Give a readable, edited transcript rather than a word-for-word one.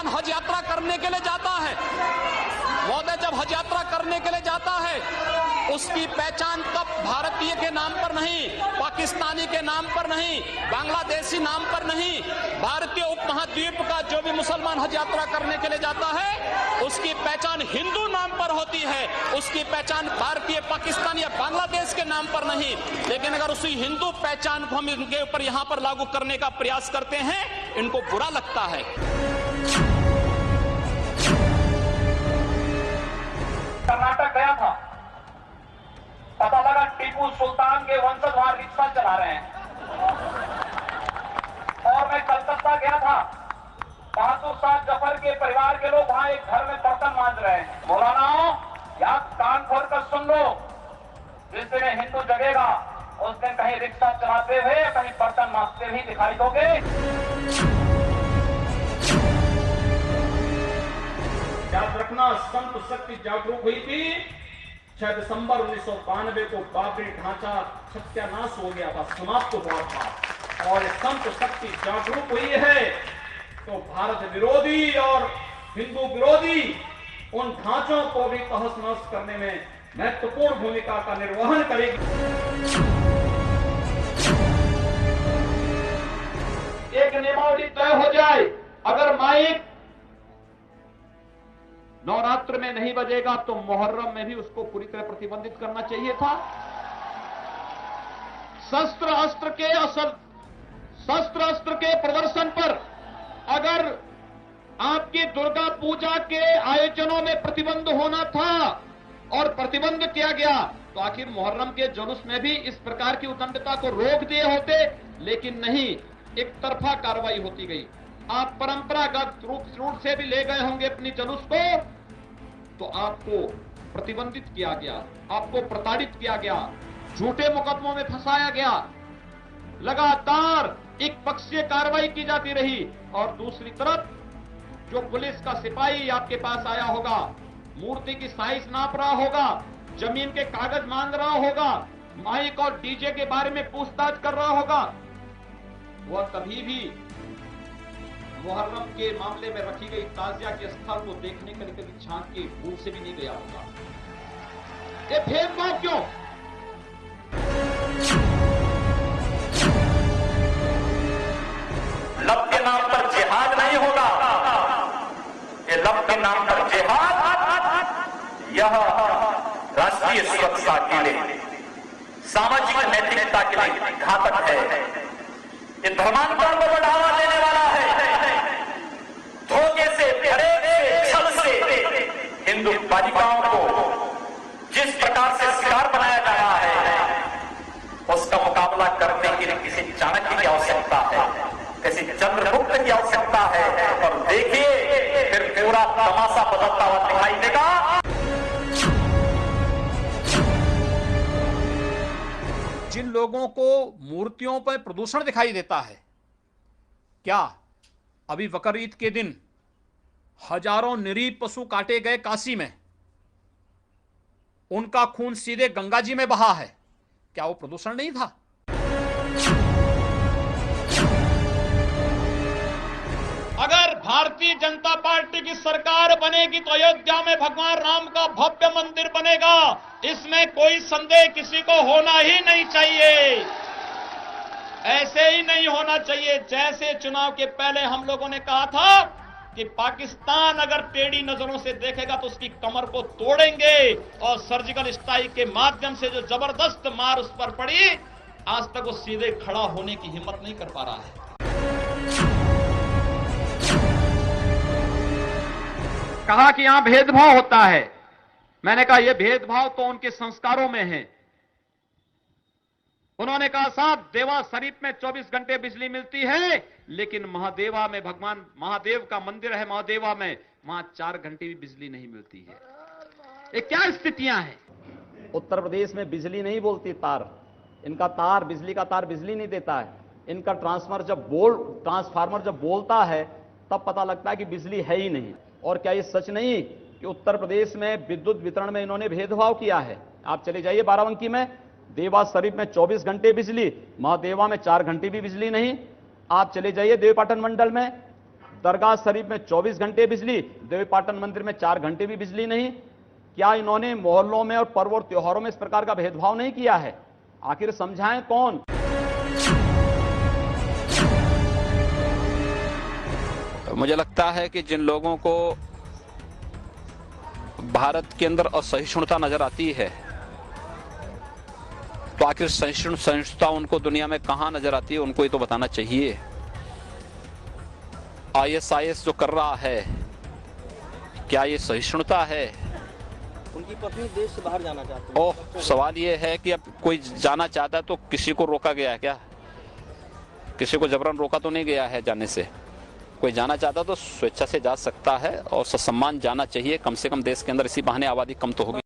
मुसलमान हज यात्रा करने के लिए जाता है, महोदय, जब हज यात्रा करने के लिए जाता है उसकी पहचान तब भारतीय के नाम पर नहीं, पाकिस्तानी के नाम पर नहीं, बांग्लादेशी नाम पर नहीं, भारतीय उपमहाद्वीप का जो भी मुसलमान हज यात्रा करने के लिए जाता है उसकी पहचान हिंदू नाम पर होती है, उसकी पहचान भारतीय, पाकिस्तानी या बांग्लादेश के नाम पर नहीं। लेकिन अगर उसी हिंदू पहचान को हम इनके ऊपर यहां पर लागू करने का प्रयास करते हैं, इनको बुरा लगता है। कर्नाटक गया था, पता लगा टीपू सुल्तान के वंशज वहां रिक्शा चला रहे हैं। और मैं कलकत्ता गया था, बहादुर शाह जफर के परिवार के लोग वहां एक घर में बर्तन मांज रहे हैं। मौलानाओं, या कान खोल कर सुन लो, जिस दिन हिंदू जगेगा उस दिन कहीं रिक्शा चलाते हुए, कहीं बर्तन मांजते हुए दिखाई दोगे। याद रखना, संत शक्ति जागरूक हुई थी 6 दिसंबर 1992 को। बाबरी ढांचा सत्यानाश हो गया था, समाप्त हुआ था, और संत शक्ति जागरूक हुई है तो भारत विरोधी और हिंदू विरोधी उन ढांचों को भी तहस नहस करने में महत्वपूर्ण भूमिका का निर्वहन करेगी। एक नियमावली तय हो जाए, अगर माइक नवरात्र में नहीं बजेगा तो मुहर्रम में भी उसको पूरी तरह प्रतिबंधित करना चाहिए था। शस्त्र अस्त्र के प्रदर्शन पर अगर आपकी दुर्गा पूजा के आयोजनों में प्रतिबंध होना था और प्रतिबंध किया गया तो आखिर मुहर्रम के जुलूस में भी इस प्रकार की उद्दंडता को रोक दिए होते, लेकिन नहीं, एक तरफा कार्रवाई होती गई। आप परंपरागत रूप से भी ले गए होंगे अपनी जुलूस को, तो आपको प्रतिबंधित किया गया, आपको प्रताड़ित किया गया, झूठे मुकदमों में फंसाया गया। लगातार एक पक्षीय कार्रवाई की जाती रही और दूसरी तरफ जो पुलिस का सिपाही आपके पास आया होगा, मूर्ति की साइज नाप रहा होगा, जमीन के कागज मांग रहा होगा, माइक और डीजे के बारे में पूछताछ कर रहा होगा, वह कभी भी मुहर्रम के मामले में रखी गई ताजिया के स्थल को देखने के लिए कभी झांक के भूल से भी नहीं गया होगा। ये भेदभाव क्यों? लब के नाम पर जिहाद नहीं होगा, ये लब के नाम पर जिहाद यह राष्ट्रीय सुरक्षा के लिए, सामाजिक नैतिकता के लिए घातक है। ये धर्मांतरण को बढ़ावा देने वाला है। धोखे से, फरेब से, छल से हिंदू बालिकाओं को जिस प्रकार से शिकार बनाया जा रहा है, उसका मुकाबला करने के लिए किसी चाणक्य की आवश्यकता है, किसी चंद्रगुप्त की आवश्यकता है। और देखिए, फिर पूरा तमाशा बदलता हुआ दिखाई देगा। जिन लोगों को मूर्तियों पर प्रदूषण दिखाई देता है, क्या अभी बकरीद के दिन हजारों निरीह पशु काटे गए काशी में, उनका खून सीधे गंगा जी में बहा है, क्या वो प्रदूषण नहीं था? अगर भारतीय जनता पार्टी की सरकार बनेगी तो अयोध्या में भगवान राम का भव्य मंदिर बनेगा, इसमें कोई संदेह किसी को होना ही नहीं चाहिए। ऐसे ही नहीं होना चाहिए जैसे चुनाव के पहले हम लोगों ने कहा था कि पाकिस्तान अगर टेढ़ी नजरों से देखेगा तो उसकी कमर को तोड़ेंगे, और सर्जिकल स्ट्राइक के माध्यम से जो जबरदस्त मार उस पर पड़ी, आज तक वो सीधे खड़ा होने की हिम्मत नहीं कर पा रहा है। कहा कि यहां भेदभाव होता है। मैंने कहा यह भेदभाव तो उनके संस्कारों में है। उन्होंने कहा साहब, देवा शरीफ में 24 घंटे बिजली मिलती है, लेकिन महादेवा में, भगवान महादेव का मंदिर है महादेवा में, वहां 4 घंटे भी बिजली नहीं मिलती है। ये क्या स्थितियां हैं? उत्तर प्रदेश में बिजली नहीं बोलती तार, इनका तार, बिजली का तार बिजली नहीं देता है। इनका ट्रांसफार्मर जब बोलता है तब पता लगता है कि बिजली है ही नहीं। और क्या ये सच नहीं कि उत्तर प्रदेश में विद्युत वितरण में इन्होंने भेदभाव किया है? आप चले जाइए बाराबंकी में, देवा शरीफ में 24 घंटे बिजली, महादेवा में 4 घंटे भी बिजली नहीं। आप चले जाइए देवीपाटन मंडल में, दरगाह शरीफ में 24 घंटे बिजली, देवीपाटन मंदिर में 4 घंटे भी बिजली नहीं। क्या इन्होंने मोहल्लों में और पर्व और त्योहारों में इस प्रकार का भेदभाव नहीं किया है? आखिर समझाएं कौन? मुझे लगता है कि जिन लोगों को भारत के अंदर असहिष्णुता नजर आती है, तो आखिर सहिष्णुता उनको दुनिया में कहां नजर आती है, उनको ही तो बताना चाहिए। आईएसआईएस जो कर रहा है, क्या ये सहिष्णुता है? उनकी पत्नी देश से बाहर जाना चाहती है। ओह, सवाल ये है कि अब कोई जाना चाहता है तो किसी को रोका गया है क्या? किसी को जबरन रोका तो नहीं गया है जाने से। कोई जाना चाहता तो स्वेच्छा से जा सकता है और ससम्मान जाना चाहिए। कम से कम देश के अंदर इसी बहाने आबादी कम तो होगी।